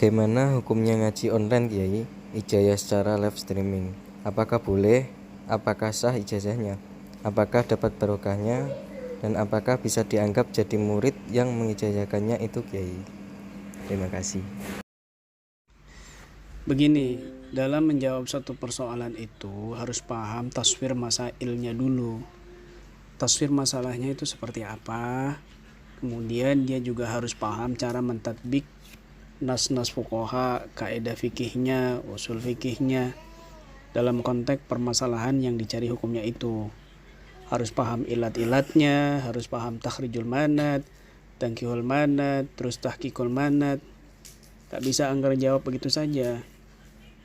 Bagaimana hukumnya ngaji online, Kiai? Ijazah secara live streaming. Apakah boleh? Apakah sah ijazahnya? Apakah dapat barokahnya? Dan apakah bisa dianggap jadi murid yang mengijazahkannya itu, Kiai? Terima kasih. Begini, dalam menjawab satu persoalan itu harus paham taswir masailnya dulu. Taswir masalahnya itu seperti apa? Kemudian dia juga harus paham cara mentadbik nas-nas fuqaha, kaidah fikihnya, usul fikihnya dalam konteks permasalahan yang dicari hukumnya itu. Harus paham ilat-ilatnya, harus paham takhrijul manad, tankihul manad, terus tahqiqul manad. Tak bisa anggar jawab begitu saja.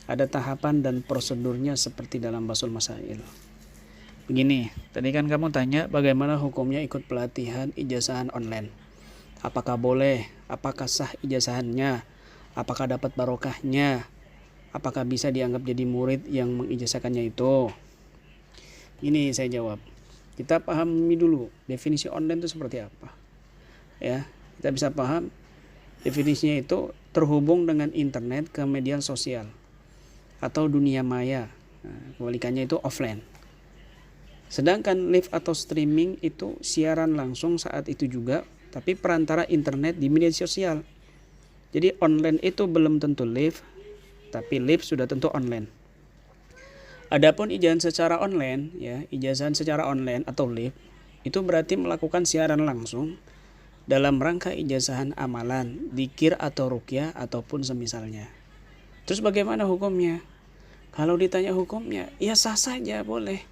Ada tahapan dan prosedurnya seperti dalam basul masail. Begini, tadi kan kamu tanya bagaimana hukumnya ikut pelatihan ijazahan online. Apakah boleh? Apakah sah ijazahannya? Apakah dapat barokahnya? Apakah bisa dianggap jadi murid yang mengijazahkannya itu? Ini saya jawab. Kita pahami dulu definisi online itu seperti apa. Ya, kita bisa paham definisinya itu terhubung dengan internet ke media sosial atau dunia maya. Nah, kebalikannya itu offline. Sedangkan live atau streaming itu siaran langsung saat itu juga, tapi perantara internet di media sosial. Jadi online itu belum tentu live, tapi live sudah tentu online. Adapun ijazah secara online, ya, ijazah secara online atau live itu berarti melakukan siaran langsung dalam rangka ijazahan amalan, dzikir atau ruqyah ataupun semisalnya. Terus bagaimana hukumnya? Kalau ditanya hukumnya, ya sah saja, boleh.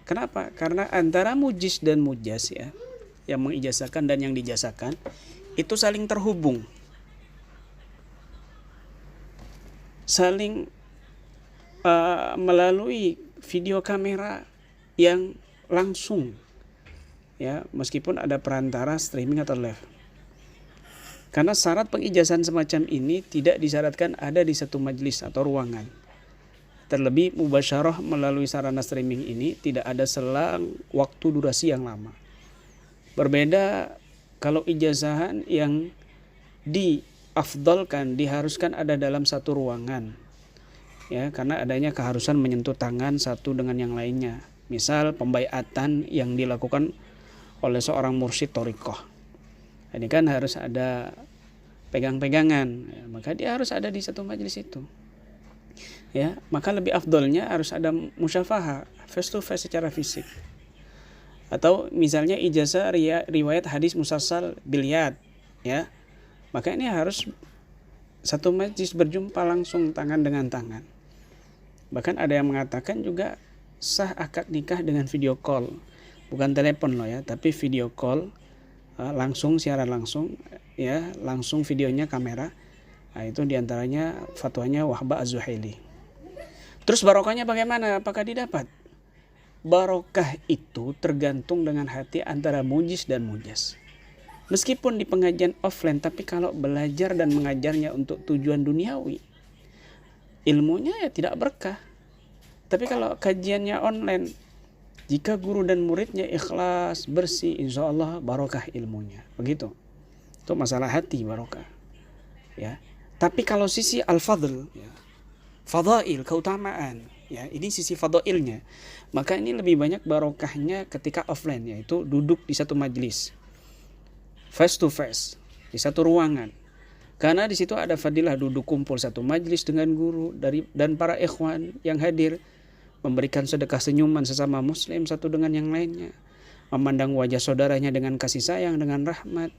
Kenapa? Karena antara mujiz dan mujaz, ya, yang mengijazahkan dan yang dijazahkan itu saling terhubung, saling melalui video kamera yang langsung, ya, meskipun ada perantara streaming atau live. Karena syarat pengijazahan semacam ini tidak disyaratkan ada di satu majelis atau ruangan. Terlebih mubasyarah melalui sarana streaming ini tidak ada selang waktu durasi yang lama. Berbeda kalau ijazahan yang diafdalkan, diharuskan ada dalam satu ruangan. Ya, karena adanya keharusan menyentuh tangan satu dengan yang lainnya. Misal pembaiatan yang dilakukan oleh seorang mursyid thariqah. Ini kan harus ada pegang-pegangan, ya, maka dia harus ada di satu majelis itu. Ya, maka lebih afdolnya harus ada musyafaha, face to face secara fisik. Atau misalnya ijazah riwayat hadis musalsal bilyad, ya. Maka ini harus satu majlis berjumpa langsung tangan dengan tangan. Bahkan ada yang mengatakan juga sah akad nikah dengan video call. Bukan telepon loh, ya, tapi video call, langsung siaran langsung, ya, langsung videonya kamera. Nah, itu diantaranya fatwanya Wahbah Az-Zuhaili. Terus barokahnya bagaimana? Apakah didapat? Barokah itu tergantung dengan hati antara mujiz dan mujaz. Meskipun di pengajian offline, tapi kalau belajar dan mengajarnya untuk tujuan duniawi, ilmunya ya tidak berkah. Tapi kalau kajiannya online, jika guru dan muridnya ikhlas, bersih, insya Allah barokah ilmunya. Begitu. Itu masalah hati barokah. Ya. Tapi kalau sisi al-fadl, ya, fadail, keutamaan, ya, ini sisi fadailnya. Maka ini lebih banyak barokahnya ketika offline, yaitu duduk di satu majelis, face to face, di satu ruangan. Karena di situ ada fadilah duduk kumpul satu majelis dengan guru dan para ikhwan yang hadir, memberikan sedekah senyuman sesama muslim satu dengan yang lainnya, memandang wajah saudaranya dengan kasih sayang, dengan rahmat.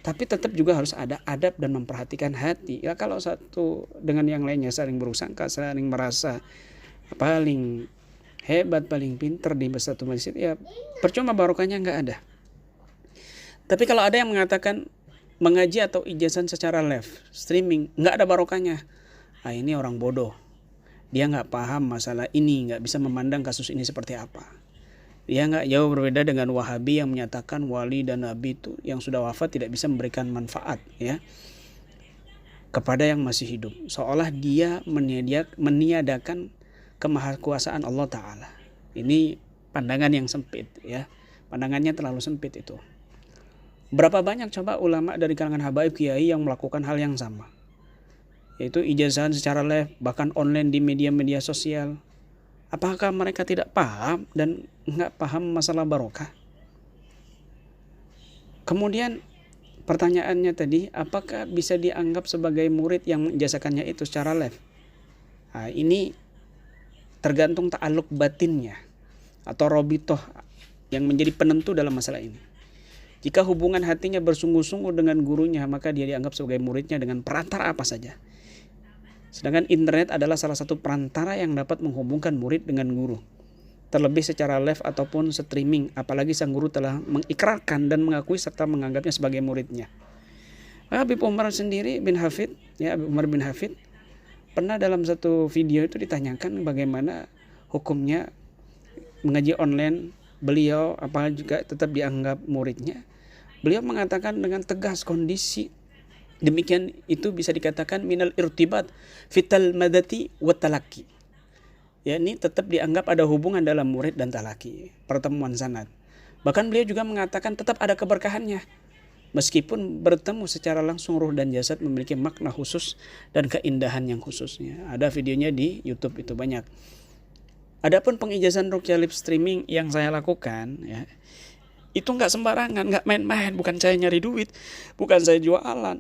Tapi tetap juga harus ada adab dan memperhatikan hati. Ya, kalau satu dengan yang lainnya saling bersangka, saling merasa paling hebat, paling pintar di satu masjid, ya percuma barokahnya nggak ada. Tapi kalau ada yang mengatakan mengaji atau ijazah secara live streaming nggak ada barokahnya, ini orang bodoh. Dia nggak paham masalah ini, nggak bisa memandang kasus ini seperti apa. Dia nggak jauh berbeda dengan Wahabi yang menyatakan wali dan nabi itu yang sudah wafat tidak bisa memberikan manfaat, ya, kepada yang masih hidup. Seolah dia meniadakan kemahakuasaan Allah Ta'ala. Ini pandangan yang sempit, ya. Pandangannya terlalu sempit itu. Berapa banyak coba ulama dari kalangan habaib kiai yang melakukan hal yang sama. yaitu ijazahan secara live, bahkan online di media-media sosial. Apakah mereka tidak paham dan nggak paham masalah barokah? Kemudian pertanyaannya tadi, apakah bisa dianggap sebagai murid yang menjazakannya itu secara live? Nah, ini tergantung ta'aluk batinnya atau robitoh yang menjadi penentu dalam masalah ini. Jika hubungan hatinya bersungguh-sungguh dengan gurunya, maka dia dianggap sebagai muridnya dengan perantara apa saja. Sedangkan internet adalah salah satu perantara yang dapat menghubungkan murid dengan guru, terlebih secara live ataupun streaming, apalagi sang guru telah mengikrarkan dan mengakui serta menganggapnya sebagai muridnya. Habib Umar sendiri bin Hafid, Habib Umar bin Hafid pernah dalam satu video itu ditanyakan bagaimana hukumnya mengaji online. Beliau apakah juga tetap dianggap muridnya? Beliau mengatakan dengan tegas, kondisi demikian itu bisa dikatakan minal irtibat fital madati wa talaki. Ya, ini tetap dianggap ada hubungan dalam murid dan talaki, pertemuan sanad. Bahkan beliau juga mengatakan tetap ada keberkahannya. Meskipun bertemu secara langsung ruh dan jasad memiliki makna khusus dan keindahan yang khususnya. Ada videonya di YouTube itu banyak. Adapun pengijazan ruqyah live streaming yang saya lakukan, ya, itu nggak sembarangan, nggak main-main. Bukan saya nyari duit, bukan saya jualan,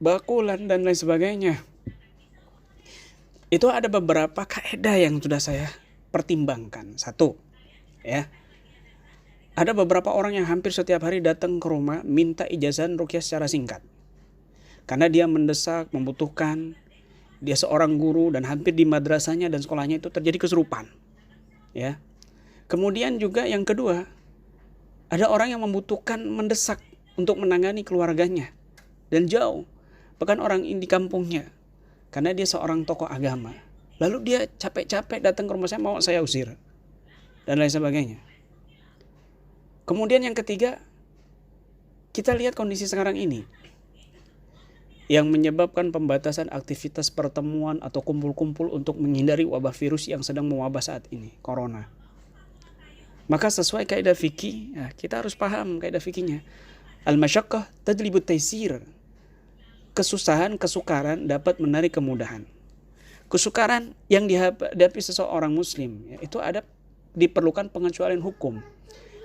bakulan dan lain sebagainya. Itu ada beberapa kaidah yang sudah saya pertimbangkan. Satu, ya, ada beberapa orang yang hampir setiap hari datang ke rumah minta ijazah ruqyah secara singkat, karena dia mendesak, membutuhkan. Dia seorang guru dan hampir di madrasahnya dan sekolahnya itu terjadi kesurupan. Ya. Kemudian juga yang kedua, ada orang yang membutuhkan mendesak untuk menangani keluarganya dan jauh, bahkan orang di kampungnya, karena dia seorang tokoh agama. Lalu dia capek-capek datang ke rumah saya, mau saya usir dan lain sebagainya. Kemudian yang ketiga, kita lihat kondisi sekarang ini yang menyebabkan pembatasan aktivitas pertemuan atau kumpul-kumpul untuk menghindari wabah virus yang sedang mewabah saat ini, corona. Maka sesuai kaidah fikih, ya, kita harus paham kaidah fikihnya. Al-masyaqqah tajlibut taisir. Kesusahan, kesukaran dapat menarik kemudahan. Kesukaran yang dihadapi seseorang muslim, ya, itu ada diperlukan pengecualian hukum.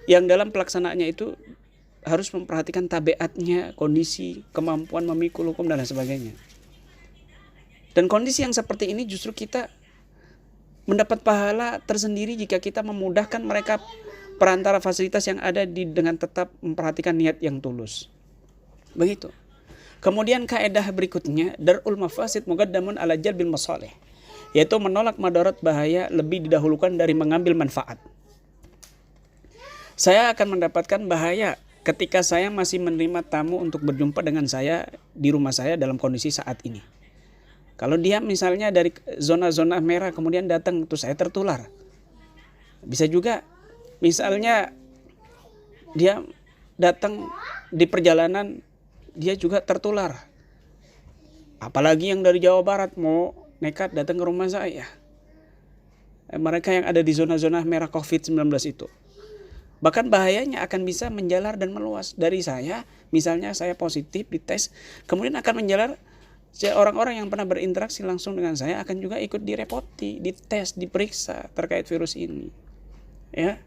Yang dalam pelaksanaannya itu harus memperhatikan tabiatnya, kondisi, kemampuan memikul hukum dan lain sebagainya. Dan kondisi yang seperti ini justru kita mendapat pahala tersendiri jika kita memudahkan mereka perantara fasilitas yang ada dengan tetap memperhatikan niat yang tulus. Begitu. Kemudian kaidah berikutnya, darul mafasid muqaddamun ala jalbil masalih, yaitu menolak madarat bahaya lebih didahulukan dari mengambil manfaat. Saya akan mendapatkan bahaya ketika saya masih menerima tamu untuk berjumpa dengan saya di rumah saya dalam kondisi saat ini. Kalau dia misalnya dari zona-zona merah kemudian datang, terus saya tertular. Bisa juga misalnya dia datang di perjalanan, dia juga tertular. Apalagi yang dari Jawa Barat mau nekat datang ke rumah saya. Mereka yang ada di zona-zona merah COVID-19 itu. Bahkan bahayanya akan bisa menjalar dan meluas. Dari saya, misalnya saya positif dites, kemudian akan menjalar, orang-orang yang pernah berinteraksi langsung dengan saya akan juga ikut direpoti, dites, diperiksa terkait virus ini. Ya.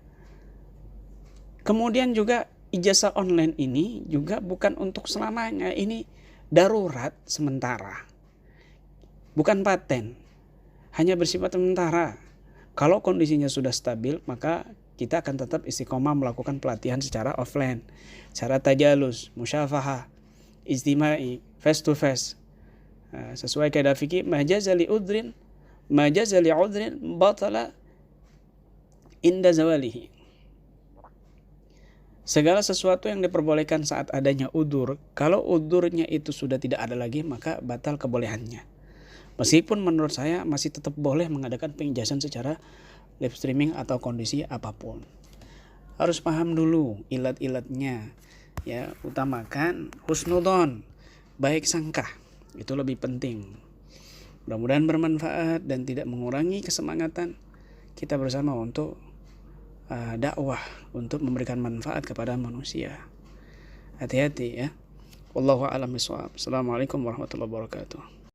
Kemudian juga ijazah online ini juga bukan untuk selamanya, ini darurat sementara. Bukan paten, hanya bersifat sementara. Kalau kondisinya sudah stabil, maka kita akan tetap istiqomah melakukan pelatihan secara offline, secara tajalus, musyafahah, istimai, face to face. Sesuai kaidah fikih, majazali udrin batala inda zawalihi. Segala sesuatu yang diperbolehkan saat adanya udur, kalau udurnya itu sudah tidak ada lagi, maka batal kebolehannya. Meskipun menurut saya masih tetap boleh mengadakan pengijazan secara live streaming atau kondisi apapun. Harus paham dulu ilat-ilatnya. Ya, utamakan husnudon, baik sangka. Itu lebih penting. Mudah-mudahan bermanfaat dan tidak mengurangi kesemangatan kita bersama untuk dakwah, untuk memberikan manfaat kepada manusia. Hati-hati ya. Wallahu a'lam bishawab. Assalamualaikum warahmatullahi wabarakatuh.